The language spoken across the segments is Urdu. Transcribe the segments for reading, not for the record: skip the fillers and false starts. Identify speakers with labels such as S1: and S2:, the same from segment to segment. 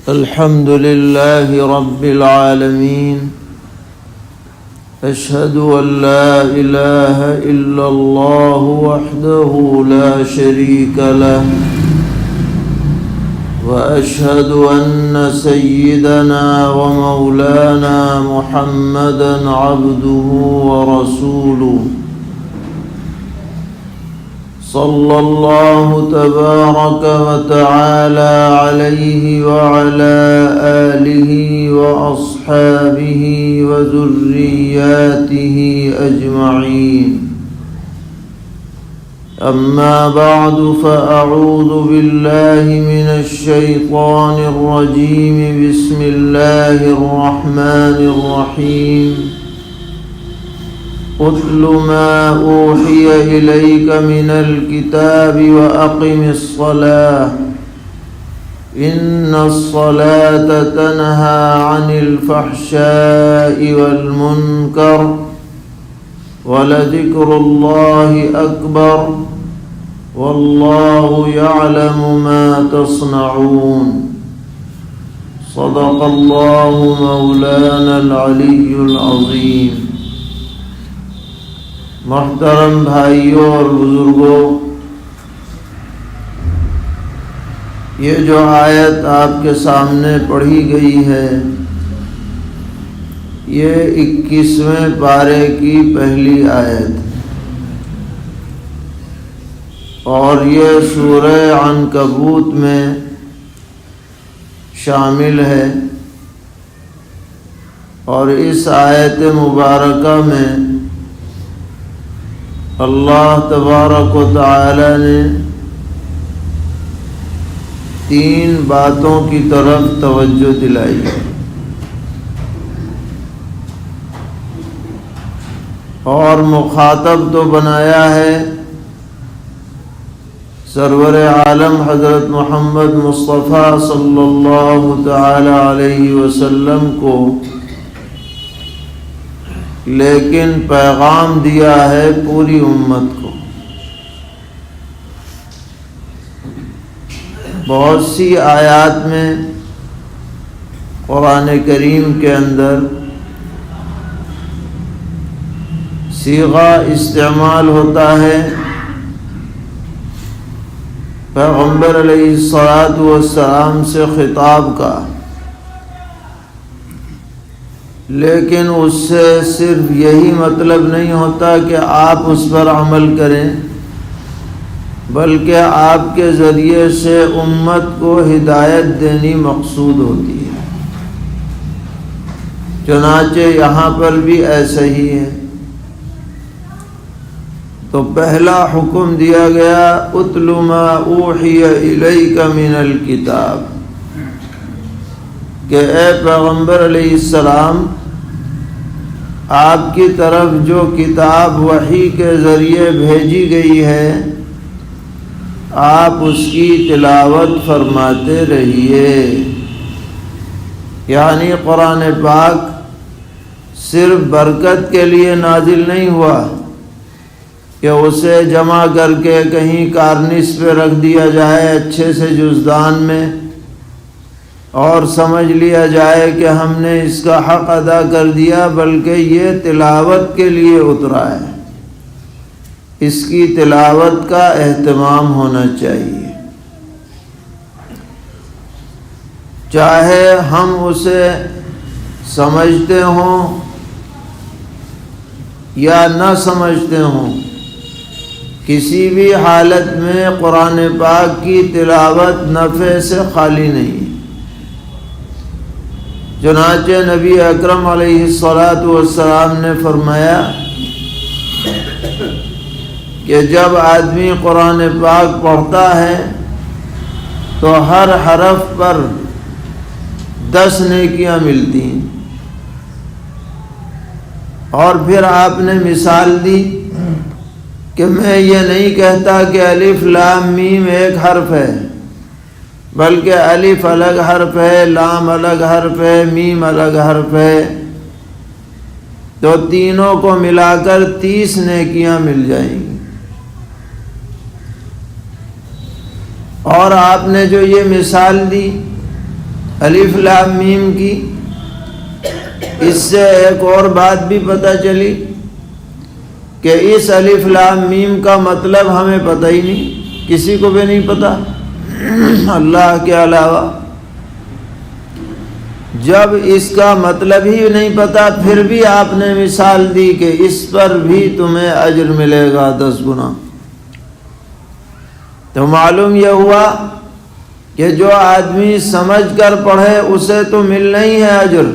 S1: الحمد لله رب العالمين أشهد أن لا إله إلا الله وحده لا شريك له وأشهد أن سيدنا ومولانا محمدا عبده ورسوله صلى الله تبارك وتعالى عليه وعلى آله وأصحابه وذرياته أجمعين. أما بعد فأعوذ بالله من الشيطان الرجيم. بسم الله الرحمن الرحيم. اتل ما أوحي إليك من الكتاب وأقم الصلاة إن الصلاة تنهى عن الفحشاء والمنكر ولذكر الله أكبر والله يعلم ما تصنعون. صدق الله مولانا العلي العظيم. محترم بھائیوں اور بزرگوں، یہ جو آیت آپ کے سامنے پڑھی گئی ہے یہ 21ویں پارے کی پہلی آیت اور یہ سورہ عنکبوت میں شامل ہے، اور اس آیت مبارکہ میں اللہ تبارک و تعالی نے 3 باتوں کی طرف توجہ دلائی ہے، اور مخاطب تو بنایا ہے سرور عالم حضرت محمد مصطفیٰ صلی اللہ تعالی علیہ وسلم کو، لیکن پیغام دیا ہے پوری امت کو۔ بہت سی آیات میں قرآن کریم کے اندر صیغہ استعمال ہوتا ہے پیغمبر علیہ الصلاۃ والسلام سے خطاب کا، لیکن اس سے صرف یہی مطلب نہیں ہوتا کہ آپ اس پر عمل کریں، بلکہ آپ کے ذریعے سے امت کو ہدایت دینی مقصود ہوتی ہے۔ چنانچہ یہاں پر بھی ایسا ہی ہے۔ تو پہلا حکم دیا گیا اتل ما اوحی الیک من الکتاب، کہ اے پیغمبر علیہ السلام آپ کی طرف جو کتاب وحی کے ذریعے بھیجی گئی ہے آپ اس کی تلاوت فرماتے رہیے۔ یعنی قرآن پاک صرف برکت کے لیے نازل نہیں ہوا کہ اسے جمع کر کے کہیں کارنس پہ رکھ دیا جائے اچھے سے جزدان میں اور سمجھ لیا جائے کہ ہم نے اس کا حق ادا کر دیا، بلکہ یہ تلاوت کے لیے اترا ہے۔ اس کی تلاوت کا اہتمام ہونا چاہیے، چاہے ہم اسے سمجھتے ہوں یا نہ سمجھتے ہوں، کسی بھی حالت میں قرآن پاک کی تلاوت نفع سے خالی نہیں۔ چنانچہ نبی اکرم علیہ الصلاۃ والسلام نے فرمایا کہ جب آدمی قرآن پاک پڑھتا ہے تو ہر حرف پر 10 نیکیاں ملتی ہیں۔ اور پھر آپ نے مثال دی کہ میں یہ نہیں کہتا کہ الف لام میم ایک حرف ہے، بلکہ الف الگ حرف ہے، لام الگ حرف ہے، میم الگ حرف ہے، تو تینوں کو ملا کر 30 نیکیاں مل جائیں گی۔ اور آپ نے جو یہ مثال دی الف لام میم کی، اس سے ایک اور بات بھی پتہ چلی کہ اس الف لام میم کا مطلب ہمیں پتہ ہی نہیں، کسی کو بھی نہیں پتہ اللہ کے علاوہ۔ جب اس کا مطلب ہی نہیں پتہ، پھر بھی آپ نے مثال دی کہ اس پر بھی تمہیں اجر ملے گا 10 گنا، تو معلوم یہ ہوا کہ جو آدمی سمجھ کر پڑھے اسے تو ملنا ہی ہے اجر،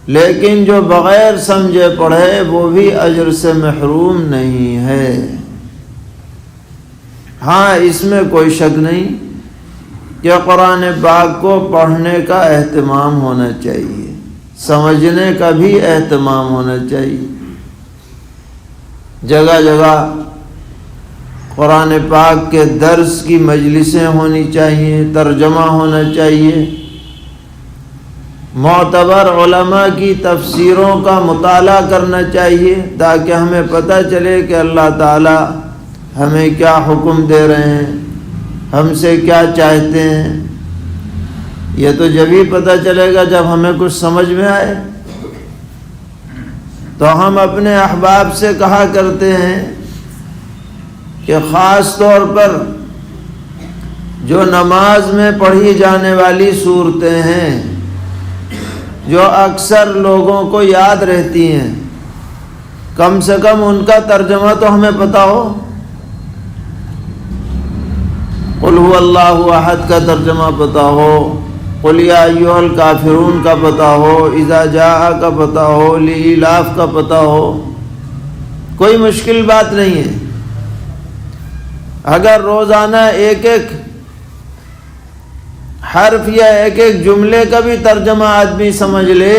S1: لیکن جو بغیر سمجھے پڑھے وہ بھی اجر سے محروم نہیں ہے۔ ہاں، اس میں کوئی شک نہیں کہ قرآن پاک کو پڑھنے کا اہتمام ہونا چاہیے، سمجھنے کا بھی اہتمام ہونا چاہیے۔ جگہ جگہ قرآن پاک کے درس کی مجلسیں ہونی چاہیے، ترجمہ ہونا چاہیے، معتبر علماء کی تفسیروں کا مطالعہ کرنا چاہیے، تاکہ ہمیں پتہ چلے کہ اللہ تعالی ہمیں کیا حکم دے رہے ہیں، ہم سے کیا چاہتے ہیں۔ یہ تو جب ہی پتہ چلے گا جب ہمیں کچھ سمجھ میں آئے۔ تو ہم اپنے احباب سے کہا کرتے ہیں کہ خاص طور پر جو نماز میں پڑھی جانے والی صورتیں ہیں، جو اکثر لوگوں کو یاد رہتی ہیں، کم سے کم ان کا ترجمہ تو ہمیں پتہ ہو۔ قل هو اللہ احد کا ترجمہ پتہ ہو، قل یا ایھا الکافرون کا پتہ ہو، اذا جاء کا پتہ ہو، لإیلاف کا پتہ ہو، کوئی مشکل بات نہیں ہے۔ اگر روزانہ ایک ایک حرف یا ایک ایک جملے کا بھی ترجمہ آدمی سمجھ لے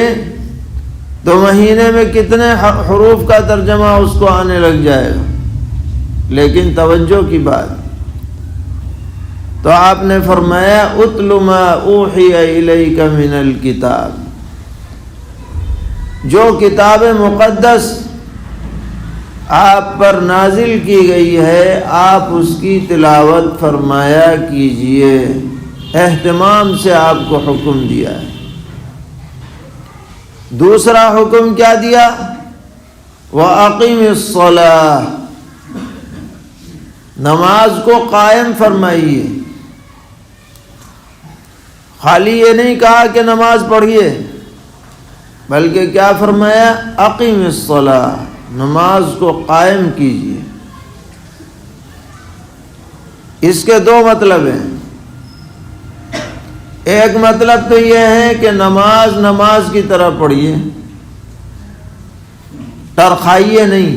S1: تو مہینے میں کتنے حروف کا ترجمہ اس کو آنے لگ جائے گا۔ لیکن توجہ کی بات، تو آپ نے فرمایا اتل ما اوحی الیک من الکتاب، جو کتاب مقدس آپ پر نازل کی گئی ہے آپ اس کی تلاوت فرمایا کیجئے، اہتمام سے آپ کو حکم دیا ہے۔ دوسرا حکم کیا دیا؟ وَأَقِمِ الصَّلَاةَ، نماز کو قائم فرمائیے۔ خالی یہ نہیں کہا کہ نماز پڑھیے، بلکہ کیا فرمایا؟ اقیم الصلاۃ، نماز کو قائم کیجیے۔ اس کے دو مطلب ہیں۔ ایک مطلب تو یہ ہے کہ نماز کی طرح پڑھیے، ٹرخائیے نہیں،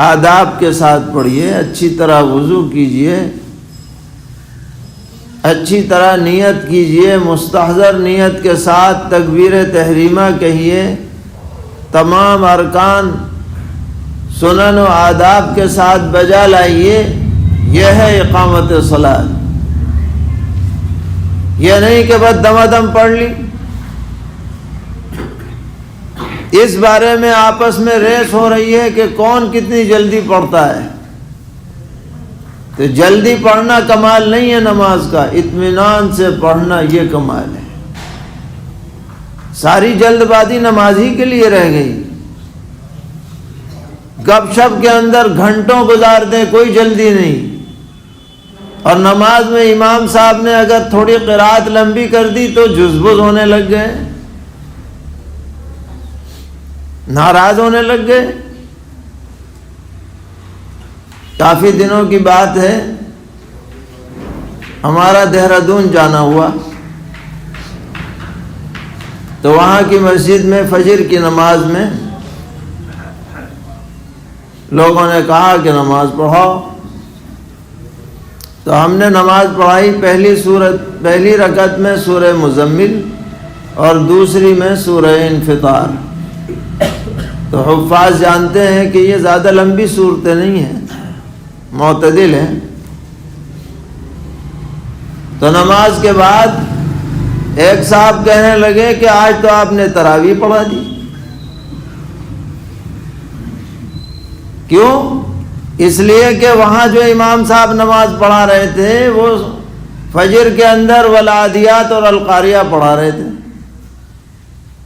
S1: آداب کے ساتھ پڑھیے، اچھی طرح وضو کیجیے، اچھی طرح نیت کیجئے، مستحضر نیت کے ساتھ تکبیر تحریمہ کہیے، تمام ارکان سنن و آداب کے ساتھ بجا لائیے۔ یہ ہے اقامت صلاۃ۔ یہ نہیں کہ بس دم دم پڑھ لی۔ اس بارے میں آپس میں ریس ہو رہی ہے کہ کون کتنی جلدی پڑھتا ہے۔ تو جلدی پڑھنا کمال نہیں ہے نماز کا، اطمینان سے پڑھنا یہ کمال ہے۔ ساری جلد بازی نماز ہی کے لیے رہ گئی، گپ شپ کے اندر گھنٹوں گزار دیں، کوئی جلدی نہیں۔ اور نماز میں امام صاحب نے اگر تھوڑی قرات لمبی کر دی تو جزبز ہونے لگ گئے، ناراض ہونے لگ گئے۔ کافی دنوں کی بات ہے، ہمارا دہرادون جانا ہوا، تو وہاں کی مسجد میں فجر کی نماز میں لوگوں نے کہا کہ نماز پڑھاؤ، تو ہم نے نماز پڑھائی۔ پہلی رکعت میں سورہ مزمل اور دوسری میں سورہ انفطار۔ تو حفاظ جانتے ہیں کہ یہ زیادہ لمبی صورتیں نہیں ہیں، معتدل ہیں۔ تو نماز کے بعد ایک صاحب کہنے لگے کہ آج تو آپ نے تراویح پڑھا دی۔ کیوں؟ اس لیے کہ وہاں جو امام صاحب نماز پڑھا رہے تھے وہ فجر کے اندر والعادیات اور القاریہ پڑھا رہے تھے،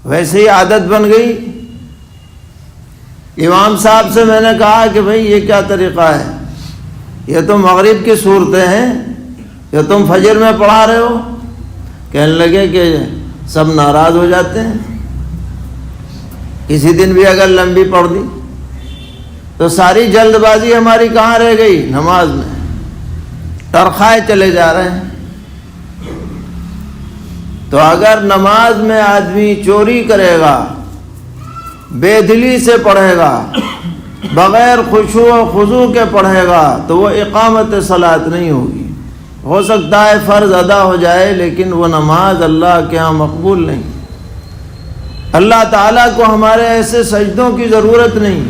S1: ویسے ہی عادت بن گئی۔ امام صاحب سے میں نے کہا کہ بھئی یہ کیا طریقہ ہے، یہ تو مغرب کی صورتیں ہیں، یہ تم فجر میں پڑھا رہے ہو۔ کہنے لگے کہ سب ناراض ہو جاتے ہیں، کسی دن بھی اگر لمبی پڑھ دی تو ساری جلد بازی ہماری کہاں رہ گئی؟ نماز میں ٹرخائے چلے جا رہے ہیں۔ تو اگر نماز میں آدمی چوری کرے گا، بے دلی سے پڑھے گا، بغیر خشوع و خضوع کے پڑھے گا، تو وہ اقامت صلاۃ نہیں ہوگی۔ ہو سکتا ہے فرض ادا ہو جائے، لیکن وہ نماز اللہ کے ہاں مقبول نہیں۔ اللہ تعالیٰ کو ہمارے ایسے سجدوں کی ضرورت نہیں،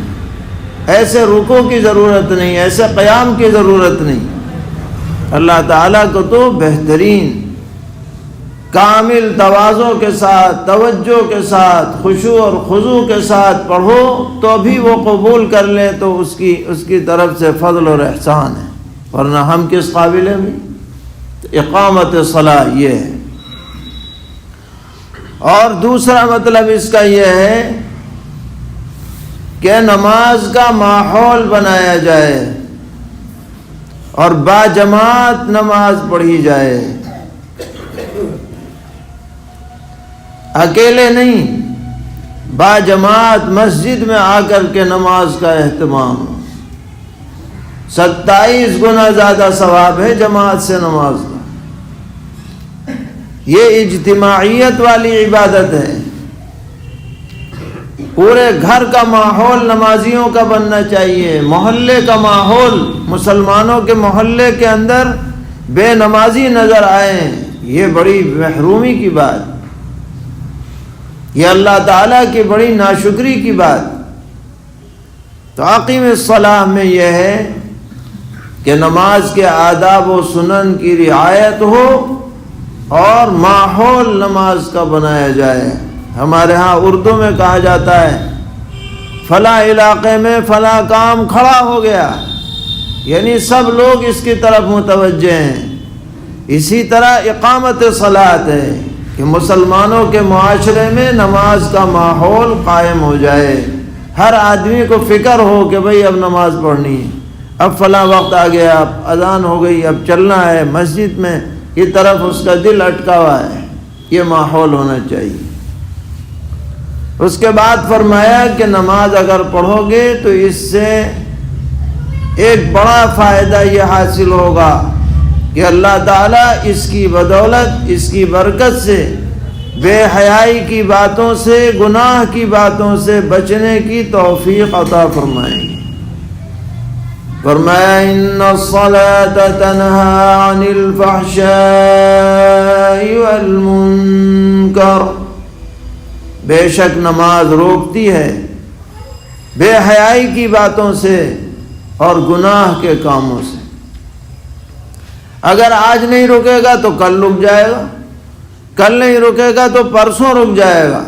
S1: ایسے رکوع کی ضرورت نہیں، ایسے قیام کی ضرورت نہیں۔ اللہ تعالیٰ کو تو بہترین کامل تواضع کے ساتھ، توجہ کے ساتھ، خشوع اور خضوع کے ساتھ پڑھو تو بھی وہ قبول کر لے، تو اس کی طرف سے فضل اور احسان ہے، ورنہ ہم کس قابل ہیں بھی؟ اقامت صلاح یہ ہے۔ اور دوسرا مطلب اس کا یہ ہے کہ نماز کا ماحول بنایا جائے اور باجماعت نماز پڑھی جائے، اکیلے نہیں، باجماعت مسجد میں آ کر کے نماز کا اہتمام ہو۔ 27 گنا زیادہ ثواب ہے جماعت سے نماز کا۔ یہ اجتماعیت والی عبادت ہے۔ پورے گھر کا ماحول نمازیوں کا بننا چاہیے، محلے کا ماحول، مسلمانوں کے محلے کے اندر بے نمازی نظر آئیں، یہ بڑی محرومی کی بات، یہ اللہ تعالیٰ کی بڑی ناشکری کی بات۔ تو اقیم الصلاۃ میں یہ ہے کہ نماز کے آداب و سنن کی رعایت ہو اور ماحول نماز کا بنایا جائے۔ ہمارے ہاں اردو میں کہا جاتا ہے فلاں علاقے میں فلاں کام کھڑا ہو گیا، یعنی سب لوگ اس کی طرف متوجہ ہیں۔ اسی طرح اقامت صلاۃ ہے کہ مسلمانوں کے معاشرے میں نماز کا ماحول قائم ہو جائے، ہر آدمی کو فکر ہو کہ بھئی اب نماز پڑھنی ہے، اب فلاں وقت آ گیا، اب اذان ہو گئی، اب چلنا ہے مسجد میں، کی طرف اس کا دل اٹکا ہوا ہے۔ یہ ماحول ہونا چاہیے۔ اس کے بعد فرمایا کہ نماز اگر پڑھو گے تو اس سے ایک بڑا فائدہ یہ حاصل ہوگا کہ اللہ تعالیٰ اس کی بدولت، اس کی برکت سے بے حیائی کی باتوں سے، گناہ کی باتوں سے بچنے کی توفیق عطا فرمائیں گے۔ فرمایا ان الصلاة تنہی عن الفحشاء والمنکر، بے شک نماز روکتی ہے بے حیائی کی باتوں سے اور گناہ کے کاموں سے۔ اگر آج نہیں رکے گا تو کل رک جائے گا، کل نہیں رکے گا تو پرسوں رک جائے گا۔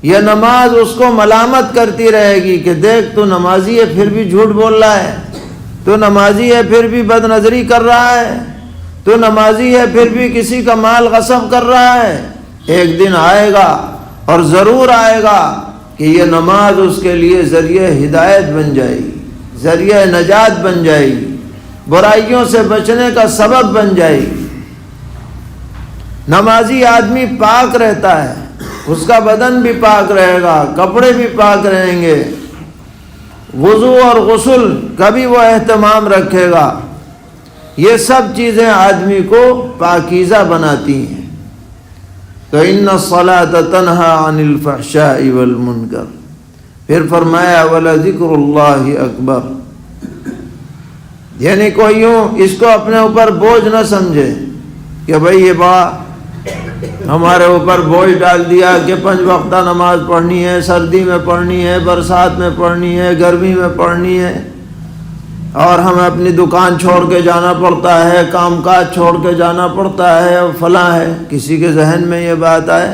S1: یہ نماز اس کو ملامت کرتی رہے گی کہ دیکھ تو نمازی ہے پھر بھی جھوٹ بول رہا ہے، تو نمازی ہے پھر بھی بد نظری کر رہا ہے، تو نمازی ہے پھر بھی کسی کا مال غصب کر رہا ہے۔ ایک دن آئے گا اور ضرور آئے گا کہ یہ نماز اس کے لیے ذریعہ ہدایت بن جائے گی، ذریعہ نجات بن جائے گی، برائیوں سے بچنے کا سبب بن جائے گی۔ نمازی آدمی پاک رہتا ہے، اس کا بدن بھی پاک رہے گا، کپڑے بھی پاک رہیں گے، وضو اور غسل کا بھی وہ اہتمام رکھے گا۔ یہ سب چیزیں آدمی کو پاکیزہ بناتی ہیں۔ تو ان الصلاۃ تنہی عن الفحشاء والمنکر، پھر فرمایا ولذکر اللہ اکبر، یعنی کوئی یوں اس کو اپنے اوپر بوجھ نہ سمجھے کہ بھئی یہ بڑا ہمارے اوپر بوجھ ڈال دیا کہ 5 وقتہ نماز پڑھنی ہے، سردی میں پڑھنی ہے، برسات میں پڑھنی ہے، گرمی میں پڑھنی ہے، اور ہمیں اپنی دکان چھوڑ کے جانا پڑتا ہے، کام کاج چھوڑ کے جانا پڑتا ہے، اور فلاں ہے۔ کسی کے ذہن میں یہ بات آئے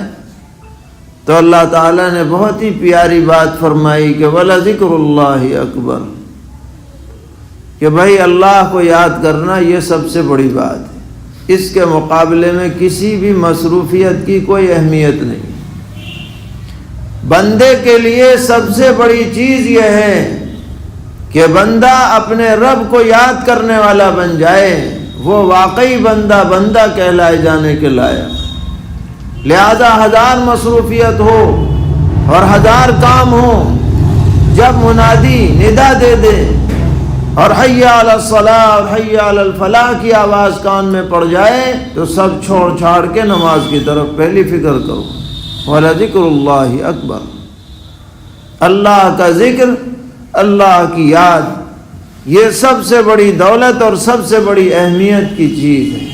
S1: تو اللہ تعالیٰ نے بہت ہی پیاری بات فرمائی کہ وَلَذِكْرُ اللَّهِ اکبر، کہ بھائی اللہ کو یاد کرنا یہ سب سے بڑی بات ہے۔ اس کے مقابلے میں کسی بھی مصروفیت کی کوئی اہمیت نہیں۔ بندے کے لیے سب سے بڑی چیز یہ ہے کہ بندہ اپنے رب کو یاد کرنے والا بن جائے، وہ واقعی بندہ کہلائے جانے کے لائق۔ لہذا ہزار مصروفیت ہو اور ہزار کام ہو، جب منادی ندا دے دے اور حی علی الصلاۃ اور حی علی الفلاح کی آواز کان میں پڑ جائے تو سب چھوڑ چھاڑ کے نماز کی طرف پہلی فکر کرو۔ وَلَذِكْرُ اللَّهِ اکبر، اللہ کا ذکر، اللہ کی یاد، یہ سب سے بڑی دولت اور سب سے بڑی اہمیت کی چیز ہے۔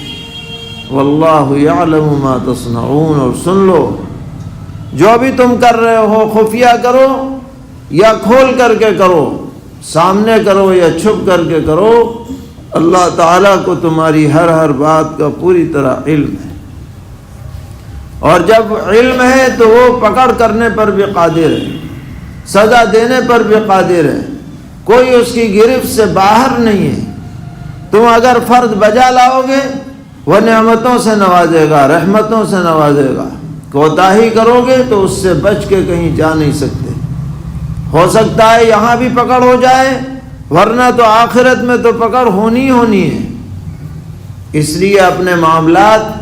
S1: واللہ یعلم ما تصنعون، اور سن لو جو بھی تم کر رہے ہو، خفیہ کرو یا کھول کر کے کرو، سامنے کرو یا چھپ کر کے کرو، اللہ تعالیٰ کو تمہاری ہر بات کا پوری طرح علم ہے۔ اور جب علم ہے تو وہ پکڑ کرنے پر بھی قادر ہے، سزا دینے پر بھی قادر ہے، کوئی اس کی گرفت سے باہر نہیں ہے۔ تم اگر فرض بجا لاؤ گے وہ نعمتوں سے نوازے گا، رحمتوں سے نوازے گا، کوتاہی کرو گے تو اس سے بچ کے کہیں جا نہیں سکتے۔ ہو سکتا ہے یہاں بھی پکڑ ہو جائے، ورنہ تو آخرت میں تو پکڑ ہونی ہے۔ اس لیے اپنے معاملات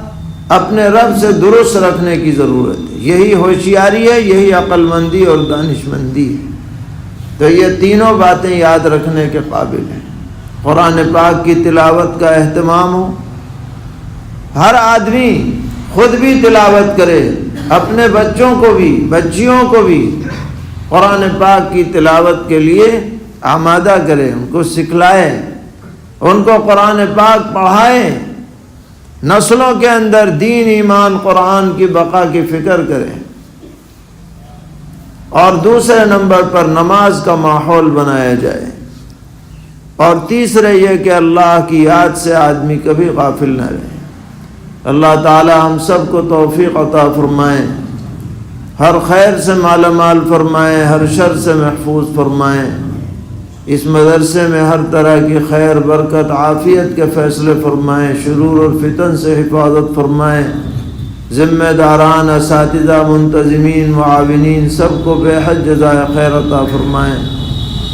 S1: اپنے رب سے درست رکھنے کی ضرورت ہے، یہی ہوشیاری ہے، یہی عقل مندی اور دانش مندی ہے۔ تو یہ تینوں باتیں یاد رکھنے کے قابل ہیں۔ قرآن پاک کی تلاوت کا اہتمام ہو، ہر آدمی خود بھی تلاوت کرے، اپنے بچوں کو بھی، بچیوں کو بھی قرآن پاک کی تلاوت کے لیے آمادہ کرے، ان کو سکھلائے، ان کو قرآن پاک پڑھائے، نسلوں کے اندر دین، ایمان، قرآن کی بقا کی فکر کرے۔ اور دوسرے نمبر پر نماز کا ماحول بنایا جائے، اور تیسرے یہ کہ اللہ کی یاد سے آدمی کبھی غافل نہ رہے۔ اللہ تعالی ہم سب کو توفیق عطا فرمائے، ہر خیر سے مالا مال فرمائے، ہر شر سے محفوظ فرمائے۔ اس مدرسے میں ہر طرح کی خیر، برکت، عافیت کے فیصلے فرمائیں، شرور اور فتن سے حفاظت فرمائیں۔ ذمہ داران، اساتذہ، منتظمین، معاونین سب کو بے حد جزائے خیر عطا فرمائیں۔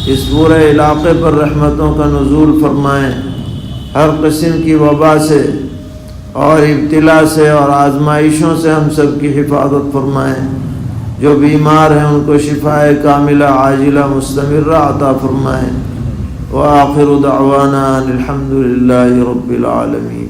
S1: اس پورے علاقے پر رحمتوں کا نزول فرمائیں، ہر قسم کی وبا سے اور ابتلا سے اور آزمائشوں سے ہم سب کی حفاظت فرمائیں۔ جو بیمار ہیں ان کو شفائے کاملہ عاجلہ مستمرہ عطا فرمائیں۔ وآخر دعوانا الحمد للہ رب العالمین۔